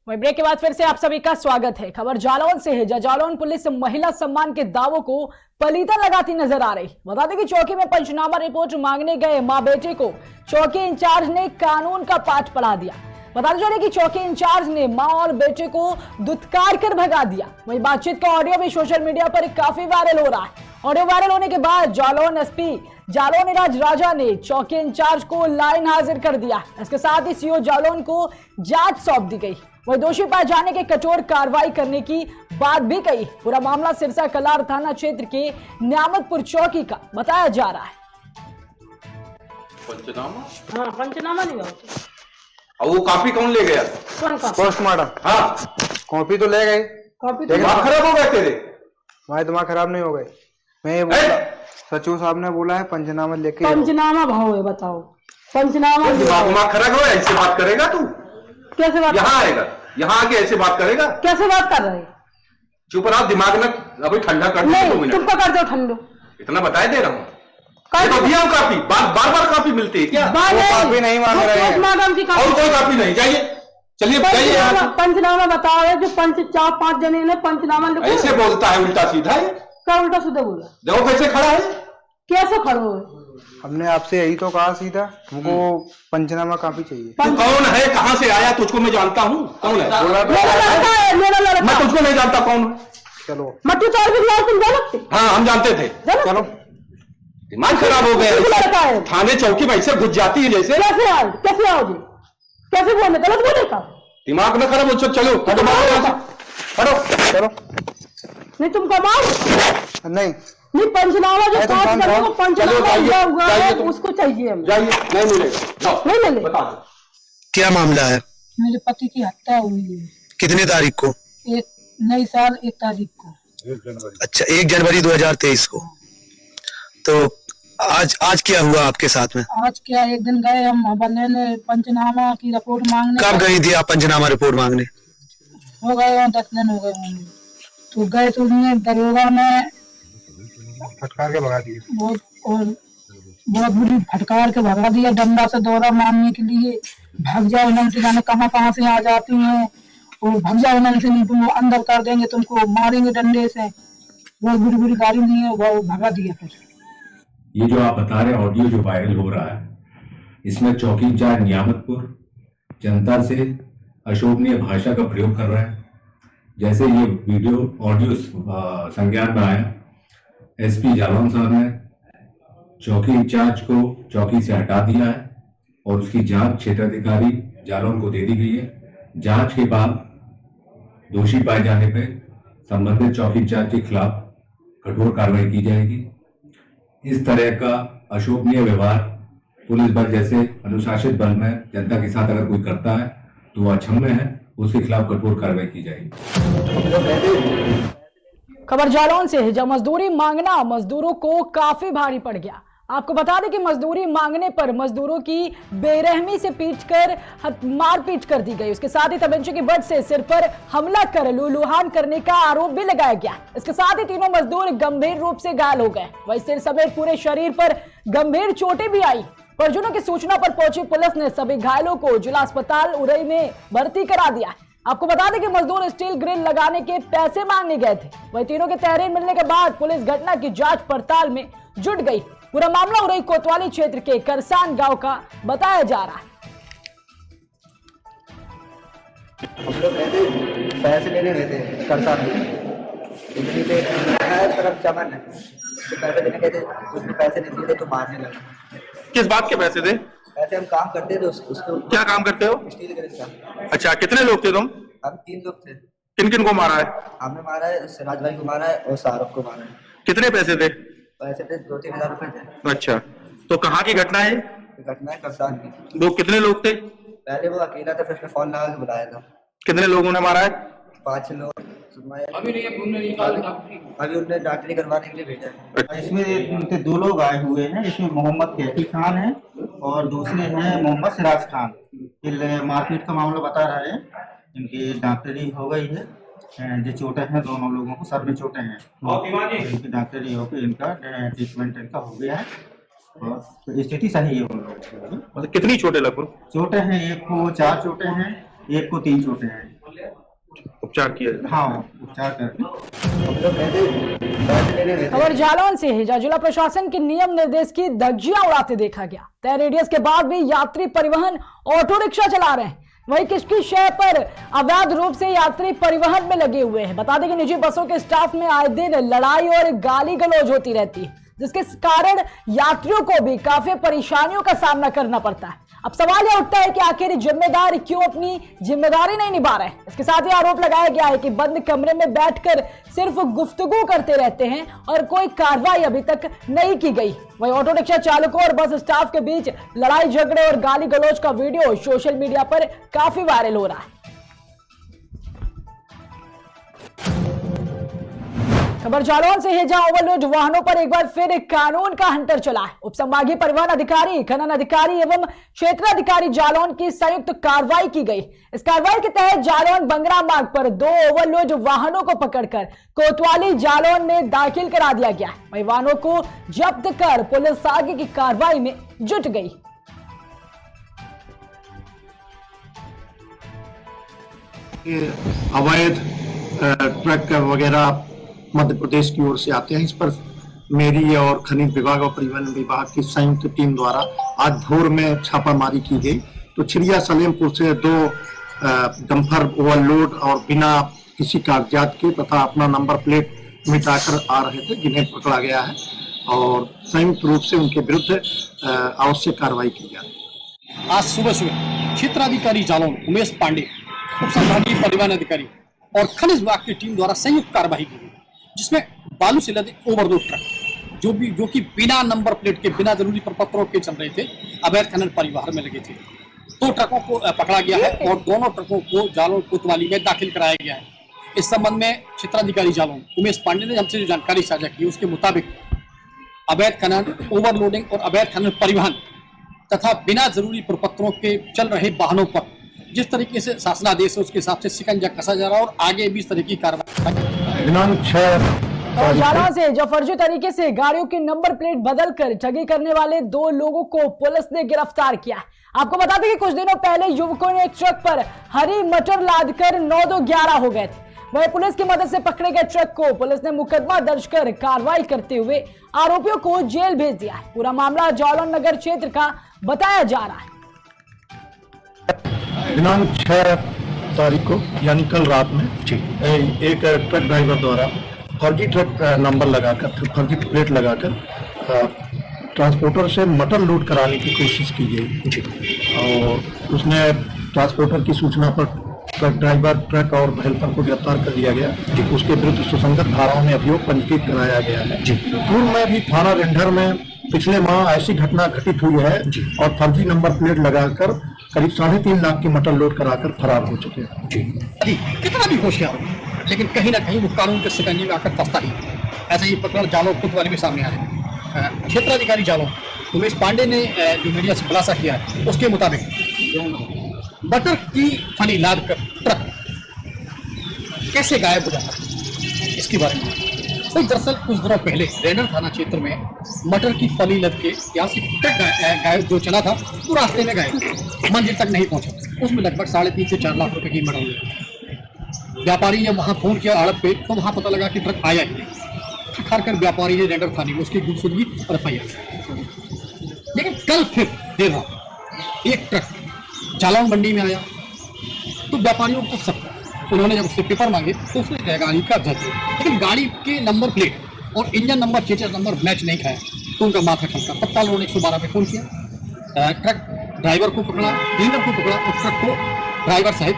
वही ब्रेक के बाद फिर से आप सभी का स्वागत है। खबर जालौन से है, जहां जालौन पुलिस महिला सम्मान के दावों को पलीता लगाती नजर आ रही। बता दें कि चौकी में पंचनामा रिपोर्ट मांगने गए मां बेटे को चौकी इंचार्ज ने कानून का पाठ पढ़ा दिया। बताते चले कि चौकी इंचार्ज ने मां और बेटे को दुत्कार कर भगा दिया। वही बातचीत का ऑडियो भी सोशल मीडिया पर काफी वायरल हो रहा है। ऑडियो वायरल होने के बाद जालौन एसपी जालौन राज राजा ने चौकी इंचार्ज को लाइन हाजिर कर दिया। इसके साथ ही सीओ जालौन को जांच सौंप दी गई। वही दोषी पाए जाने के कठोर कार्रवाई करने की बात भी कही। पूरा मामला सिरसा कलार थाना क्षेत्र के न्यामतपुर चौकी का बताया जा रहा है। पंचनामा? हाँ, पंचनामा नहीं होता। और वो कॉपी कौन ले गया? पोस्टमार्टम। हाँ, कॉपी तो ले गए। कॉपी दिमाग खराब हो गया तेरे? हमारे दिमाग खराब नहीं हो गए। मैं ये बोला, सचिव साहब ने बोला है पंचनामा लेके। पंचनामा भाव है, बताओ पंचनामा। दिमाग खराब हो, ऐसे बात करेगा तू? कैसे बात? यहाँ आएगा, यहाँ आके ऐसे बात करेगा? कैसे बात कर रहे? चुप रहा, दिमाग में अभी ठंडा कर नहीं, तुम कर दो ठंडो। इतना बताए दे रहा हूँ। दिया काफी बार बार काफी मिलती है क्या? काफी नहीं मांग रहे हैं। और कोई काफी नहीं, जाइए, चलिए जाइए। पंचनामा बताओ है, जो 4-5 जने ने पंचनामा लिखा। ऐसे बोलता है उल्टा सीधा? क्या उल्टा सीधा बोला? देखो कैसे खड़ा है। कैसे खड़ो है? हमने आपसे यही तो कहा सीधा, हमको पंचनामा काफी चाहिए। तू कौन है, कहाँ से आया? तुझको मैं जानता हूँ कौन है? मेरा लड़का। मैं तुझको नहीं जानता कौन है। चलो मट्टू चार भी तुम जानते? हाँ, हम जानते थे। चलो, दिमाग खराब हो गया। थाने चौकी में ऐसे घुस जाती है जैसे। कैसे आओ जी? कैसे बोले? गलत बोले का? दिमाग न खराब हो, चलो हटो। चलो। नहीं तुम कमाओ नहीं, पंचनामा जो पास करो, पंचनामा हुआ है उसको चाहिए हमें। जाइए, नहीं मिलेगा। नहीं मिले। बता दो क्या मामला है? मेरे पति की हत्या हुई है। कितने तारीख को? नई साल 1 तारीख को। अच्छा, 1 जनवरी 2023 को। तो आज क्या हुआ आपके साथ में? आज क्या, एक दिन गए हम बने ने पंचनामा की रिपोर्ट मांगने। कब गई थी आप पंचनामा रिपोर्ट मांगने? हो गए 10 दिन हो गए होंगे। तो गए तो उसने दरोगा में फटकार के भगा दिए। बहुत बुरी फटकार के भगा दिया, डंडा से दौरा मारने के लिए। भाग जाओ नंटी, जाने कहाँ से आ जाती हैं, और भाग जाओ नंटी, तुम अंदर कर देंगे, तुमको मारेंगे डंडे से। बहुत बुरी गाड़ी नहीं है, वो भगा दिया। फिर ये जो आप बता रहे हैं ऑडियो जो वायरल हो रहा है, इसमें चौकी इंचार्ज न्यामतपुर जनता से अशोभनीय भाषा का प्रयोग कर रहा है। जैसे ये वीडियो ऑडियो संज्ञान में आया, एसपी जालौन साहब ने चौकी इंचार्ज को चौकी से हटा दिया है और उसकी जांच क्षेत्राधिकारी जालौन को दे दी गई है। जांच के बाद दोषी पाए जाने पर संबंधित चौकी इंचार्ज के खिलाफ कठोर कार्रवाई की जाएगी। इस तरह का अशोभनीय व्यवहार पुलिस बल जैसे अनुशासित बल में जनता के साथ अगर कोई करता है तो वह अक्षम्य है, उसके खिलाफ कठोर कार्रवाई की जाएगी। खबर जालौन से है, जहां मजदूरी मांगना मजदूरों को काफी भारी पड़ गया। आपको बता दें कि मजदूरी मांगने पर मजदूरों की बेरहमी से मारपीट कर दी गई। उसके साथ ही तमंचे की बट से सिर पर हमला कर लूलुहान करने का आरोप भी लगाया गया। इसके साथ ही तीनों मजदूर गंभीर रूप से घायल हो गए। वहीं सिर समेत पूरे शरीर पर गंभीर चोटें भी आई। परिजनों की सूचना पर पहुंची पुलिस ने सभी घायलों को जिला अस्पताल उरई में भर्ती करा दिया। आपको बता दें कि मजदूर स्टील ग्रिल लगाने के पैसे मांगने गए थे। वहीं तीनों के तहरीर मिलने के बाद पुलिस घटना की जांच पड़ताल में जुट गई। पूरा मामला उरई कोतवाली क्षेत्र के करसान गांव का बताया जा रहा है। हम लोग पैसे लेने गए थे करसान तरफ चमन है, पैसे लेने गए थे, उसने पैसे नहीं दिए थे तो मारने लगा। किस बात के पैसे थे? पैसे हम काम करते थे उसको। क्या काम करते हो? स्टील ग्रिल का। अच्छा, कितने लोग थे तुम? हम 3 लोग थे। किन किन को मारा है? हमने मारा है, सिराज भाई को मारा है और शाहरुख को मारा है। कितने पैसे थे? पैसे थे 2-3 हज़ार रुपए थे। अच्छा, तो कहाँ की घटना है? घटना है करसान की। लोग कितने लोग थे? पहले वो अकेला था, फिर उसने फोन लगा के बुलाया था। कितने लोगों ने मारा है? 5 लोग। अभी उन्हें डॉक्टरी करवाने के लिए भेजा है। इसमें इनके 2 लोग आए हुए हैं। इसमें मोहम्मद कैफी खान है और दूसरे हैं मोहम्मद सिराज खान। ये मारपीट का मामला बता रहे हैं। इनकी डॉक्टरी हो गई है, जो चोटें हैं दोनों लोगों को सर में चोटें हैं, इनकी डॉक्टरी होकर इनका ट्रीटमेंट इनका हो गया है और तो स्थिति सही है उन लोगों की। मतलब कितनी चोटें लगभग? चोटें हैं, एक को 4 चोटें हैं, एक को 3 चोटें हैं। उपचार किया जाए। हाँ, उपचार करके हम लोग गए थे, पैसे लेने गए थे। खबर जालौन से है, जहां जिला प्रशासन के नियम निर्देश की धज्जियां उड़ाते देखा गया। तय रेडियस के बाद भी यात्री परिवहन ऑटो रिक्शा चला रहे हैं। वहीं किसकी शय पर अवैध रूप से यात्री परिवहन में लगे हुए हैं। बता दें कि निजी बसों के स्टाफ में आए दिन लड़ाई और गाली गलौज होती रहती है, जिसके कारण यात्रियों को भी काफी परेशानियों का सामना करना पड़ता है। अब सवाल यह उठता है कि आखिर जिम्मेदार क्यों अपनी जिम्मेदारी नहीं निभा रहे। इसके साथ ही आरोप लगाया गया है कि बंद कमरे में बैठकर सिर्फ गुफ्तगू करते रहते हैं और कोई कार्रवाई अभी तक नहीं की गई। वहीं ऑटो रिक्शा चालकों और बस स्टाफ के बीच लड़ाई झगड़े और गाली गलौज का वीडियो सोशल मीडिया पर काफी वायरल हो रहा है। खबर जालौन से है, जहां ओवरलोड वाहनों पर एक बार फिर कानून का हंटर चला है। उपसंभागीय परिवहन अधिकारी, खनन अधिकारी एवं क्षेत्राधिकारी जालौन की संयुक्त कार्रवाई की गई। इस कार्रवाई के तहत जालौन बंगरा मार्ग पर 2 ओवरलोड वाहनों को पकड़कर कोतवाली जालौन में दाखिल करा दिया गया। वहीं वाहनों को जब्त कर पुलिस आगे की कार्रवाई में जुट गई। अवैध ट्रक वगैरह मध्य प्रदेश की ओर से आते हैं। इस पर मेरी और खनिज विभाग और परिवहन विभाग की संयुक्त टीम द्वारा आज भोर में छापामारी की गई। तो छिड़िया सलेमपुर से 2 डंपर ओवरलोड और बिना किसी कागजात के तथा अपना नंबर प्लेट मिटाकर आ रहे थे, जिन्हें पकड़ा गया है और संयुक्त रूप से उनके विरुद्ध आवश्यक कार्रवाई की जा रही है। आज सुबह क्षेत्राधिकारी जालौन उमेश पांडे, उपसंभागीय परिवहन अधिकारी और खनिज विभाग की टीम द्वारा संयुक्त कार्रवाई की गई, जिसमें बालू से लदे ओवरलोड ट्रक जो कि बिना नंबर प्लेट के, बिना जरूरी प्रपत्रों के चल रहे थे, अवैध खनन परिवहन में लगे थे। 2 ट्रकों को पकड़ा गया है और दोनों ट्रकों को जालौन कोतवाली में दाखिल कराया गया है। इस संबंध में क्षेत्राधिकारी जालौन उमेश पांडे ने हमसे जो जानकारी साझा की, उसके मुताबिक अवैध खनन, ओवरलोडिंग और अवैध खनन परिवहन तथा बिना जरूरी प्रपत्रों के चल रहे वाहनों पर जिस तरीके से शासनादेश है उसके हिसाब से शिकंजा कसा जा रहा है और आगे भी इस तरह की कार्रवाई। दिनांक 6 जालौन से जो फर्जी तरीके से गाड़ियों की नंबर प्लेट बदलकर ठगी करने वाले 2 लोगों को पुलिस ने गिरफ्तार किया। आपको बता दें कि कुछ दिनों पहले युवकों ने एक ट्रक पर हरी मटर लादकर 9-2-11 हो गए थे। वहीं पुलिस की मदद से पकड़े गए ट्रक को पुलिस ने मुकदमा दर्ज कर कार्रवाई करते हुए आरोपियों को जेल भेज दिया है। पूरा मामला जालौन नगर क्षेत्र का बताया जा रहा है। दिनांक 6 तारीख को यानी कल रात में एक ट्रक ड्राइवर द्वारा फर्जी ट्रक नंबर लगाकर, फर्जी प्लेट लगाकर ट्रांसपोर्टर से मटर लोड कराने की कोशिश की गई और उसने ट्रांसपोर्टर की सूचना पर ट्रक ड्राइवर, ट्रक और हेल्पर को गिरफ्तार कर लिया गया। उसके विरुद्ध सुसंगत धाराओं में अभियोग पंजीकृत कराया गया है। पूर्व में भी थाना रेंडर में पिछले माह ऐसी घटना घटित हुई है और फर्जी नंबर प्लेट लगाकर करीब 3.5 लाख की मटर लोड कराकर फरार हो चुके हैं। कितना भी होशियार हो, लेकिन कहीं ना कहीं वो कानून के शिकंजे में आकर फंसता ही। ऐसा ही प्रकरण जालौन कोतवाली में सामने आया है। क्षेत्राधिकारी जालौन उमेश पांडे ने जो मीडिया से खुलासा किया है, उसके मुताबिक बटर की फली लाद कर ट्रक कैसे गायब हो जाता है, इसके बारे में तो दरअसल कुछ दिनों पहले रेंडर थाना क्षेत्र में मटर की फली लद के यहाँ से ट्रक गायब जो चला था, वो रास्ते में गायब, मंजिल तक नहीं पहुंचा। उसमें लगभग 3.5 से 4 लाख रुपए की मटर लगी। व्यापारी ने वहाँ फोन किया आड़त पे, तो वहाँ पता लगा कि ट्रक आया ही नहीं। खार कर व्यापारी ने रेंडर थाने में उसकी गुमशुदगी और FIR। लेकिन कल फिर देर रात एक ट्रक जालौन मंडी में आया, तो व्यापारियों को सब उन्होंने जब उससे पेपर मांगे तो उसने गाड़ी का कब्जा किया, लेकिन गाड़ी के नंबर प्लेट और इंजन नंबर, चेचस नंबर मैच नहीं खाया, तो उनका माथा ठनका। तत्काल उन्होंने 112 पे फोन किया, ट्रक ड्राइवर को पकड़ा, क्लीनर को पकड़ा और ट्रक को ड्राइवर सहित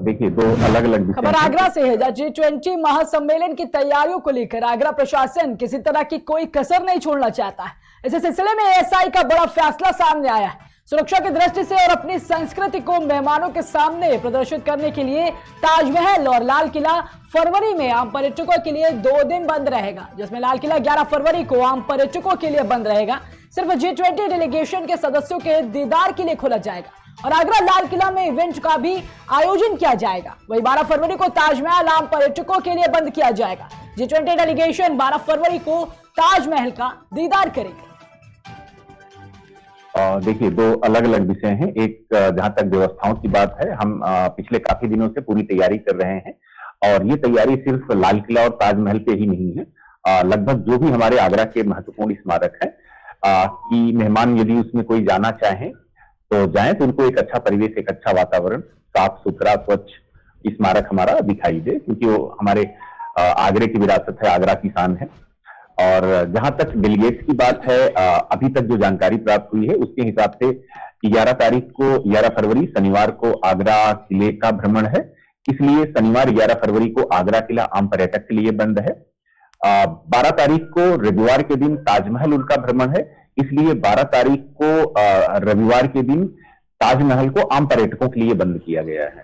देखिए 2 अलग-अलग खबर आगरा से है, जहां G20 महासम्मेलन की तैयारियों को लेकर आगरा प्रशासन किसी तरह की कोई कसर नहीं छोड़ना चाहता है। इस सिलसिले में ASI का बड़ा फैसला सामने आया है। सुरक्षा की दृष्टि से और अपनी संस्कृति को मेहमानों के सामने प्रदर्शित करने के लिए ताजमहल और लाल किला फरवरी में आम पर्यटकों के लिए 2 दिन बंद रहेगा, जिसमें लाल किला 11 फरवरी को आम पर्यटकों के लिए बंद रहेगा। सिर्फ G20 डेलीगेशन के सदस्यों के दीदार के लिए खोला जाएगा और आगरा लाल किला में इवेंट का भी आयोजन किया जाएगा। वही 12 फरवरी को ताजमहल आम पर्यटकों के लिए बंद किया जाएगा। G20 डेलीगेशन 12 फरवरी को ताजमहल का दीदार करेगी। देखिए, दो अलग अलग विषय हैं। एक जहां तक व्यवस्थाओं की बात है, हम पिछले काफी दिनों से पूरी तैयारी कर रहे हैं और ये तैयारी सिर्फ लाल किला और ताजमहल पे ही नहीं है। लगभग जो भी हमारे आगरा के महत्वपूर्ण स्मारक हैं कि मेहमान यदि उसमें कोई जाना चाहें तो जाएं, तो उनको एक अच्छा परिवेश, एक अच्छा वातावरण, साफ सुथरा स्वच्छ स्मारक हमारा दिखाई दे, क्योंकि वो हमारे आगरे की विरासत है, आगरा की शान है। और जहां तक डेलीगेट्स की बात है, अभी तक जो जानकारी प्राप्त हुई है उसके हिसाब से 11 फरवरी शनिवार को आगरा किले का भ्रमण है, इसलिए शनिवार 11 फरवरी को आगरा किला आम पर्यटक के लिए बंद है। 12 तारीख को रविवार के दिन ताजमहल उनका भ्रमण है, इसलिए 12 तारीख को रविवार के दिन ताजमहल को आम पर्यटकों के लिए बंद किया गया है।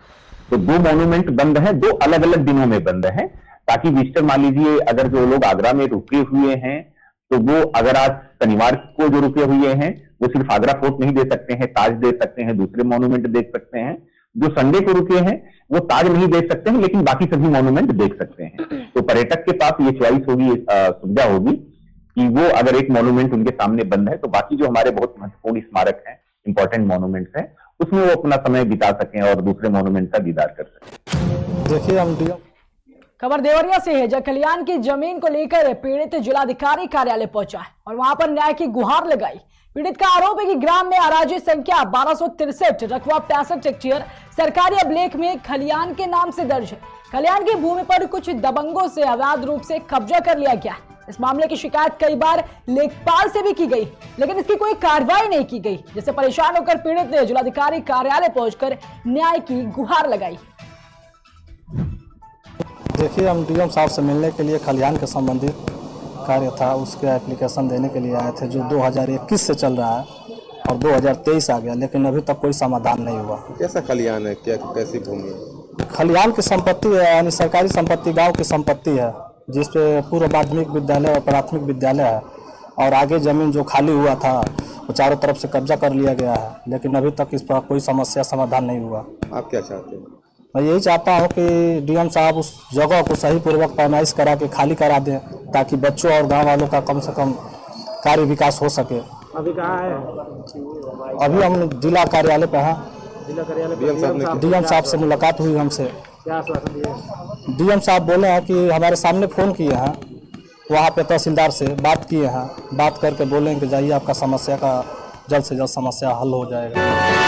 तो दो मॉन्यूमेंट बंद है, दो अलग अलग दिनों में बंद है, ताकि विजिटर, मान लीजिए अगर जो लोग आगरा में रुके हुए हैं तो वो अगर आज शनिवार को जो रुके हुए हैं वो सिर्फ आगरा फोर्ट नहीं देख सकते हैं, ताज देख सकते हैं, दूसरे मॉन्यूमेंट देख सकते हैं। जो संडे को रुके हैं वो ताज नहीं देख सकते हैं, लेकिन बाकी सभी मॉन्यूमेंट देख सकते हैं। तो पर्यटक के पास ये चॉइस होगी, सुविधा होगी कि वो अगर एक मॉन्यूमेंट उनके सामने बंद है तो बाकी जो हमारे बहुत महत्वपूर्ण स्मारक हैं, इंपॉर्टेंट मॉन्यूमेंट्स हैं, उसमें वो अपना समय बिता सकें और दूसरे मॉन्यूमेंट का दीदार कर सकें। देखिए, हम खबर देवरिया से है, जहां खलियान की जमीन को लेकर पीड़ित जिलाधिकारी कार्यालय पहुंचा है और वहां पर न्याय की गुहार लगाई। पीड़ित का आरोप है कि ग्राम में अराजी संख्या 1263, रकबा 65 हेक्टेयर सरकारी अभिलेख में खलियान के नाम से दर्ज है। खलियान की भूमि पर कुछ दबंगों से अवैध रूप से कब्जा कर लिया गया। इस मामले की शिकायत कई बार लेखपाल से भी की गई, लेकिन इसकी कोई कार्रवाई नहीं की गई, जिससे परेशान होकर पीड़ित ने जिलाधिकारी कार्यालय पहुंचकर न्याय की गुहार लगाई। देखिए, हम डीएम साहब से मिलने के लिए खलियान के संबंधित कार्य था, उसके एप्लीकेशन देने के लिए आए थे, जो 2021 से चल रहा है और 2023 आ गया, लेकिन अभी तक कोई समाधान नहीं हुआ। कैसा खलियान है, क्या कैसी भूमि है? खलियान की संपत्ति है, यानी सरकारी संपत्ति, गांव की संपत्ति है, जिसपे पूर्व माध्यमिक विद्यालय और प्राथमिक विद्यालय है, और आगे जमीन जो खाली हुआ था वो चारों तरफ से कब्जा कर लिया गया है, लेकिन अभी तक इस पर कोई समस्या समाधान नहीं हुआ। आप क्या चाहते हैं? मैं यही चाहता हूं कि डीएम साहब उस जगह को सही पूर्वक पैमाइश करा के खाली करा दें, ताकि बच्चों और गांव वालों का कम से कम कार्य विकास हो सके। अभी कहाँ है? अभी हम जिला कार्यालय पे हैं। डीएम साहब से मुलाकात हुई हमसे। डीएम साहब बोले हैं कि हमारे सामने फ़ोन किए हैं, वहाँ पे तहसीलदार से बात किए हैं, बात करके बोलें कि जाइए, आपका समस्या का जल्द से जल्द समस्या हल हो जाएगा।